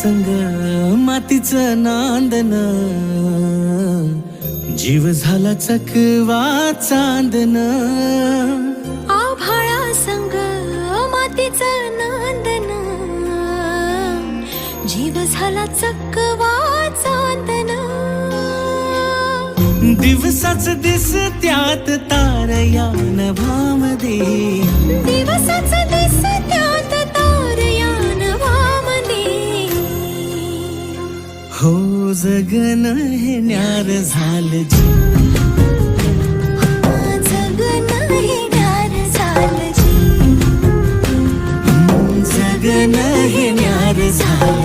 संग मातीचं नांदन, जीव झाला चकवा चांदन. आभाळा संग मातीचं नांदन, जीव झाला चकवा चांदन. दिवसाच दिसत्यात तारया नभामध्ये, दिवसाच दिसत्यात तारया नभामध्ये. हो जगन हे न्यार झालं जी, जगन हे न्यार झालं जी. जगन हे न्यार झालं.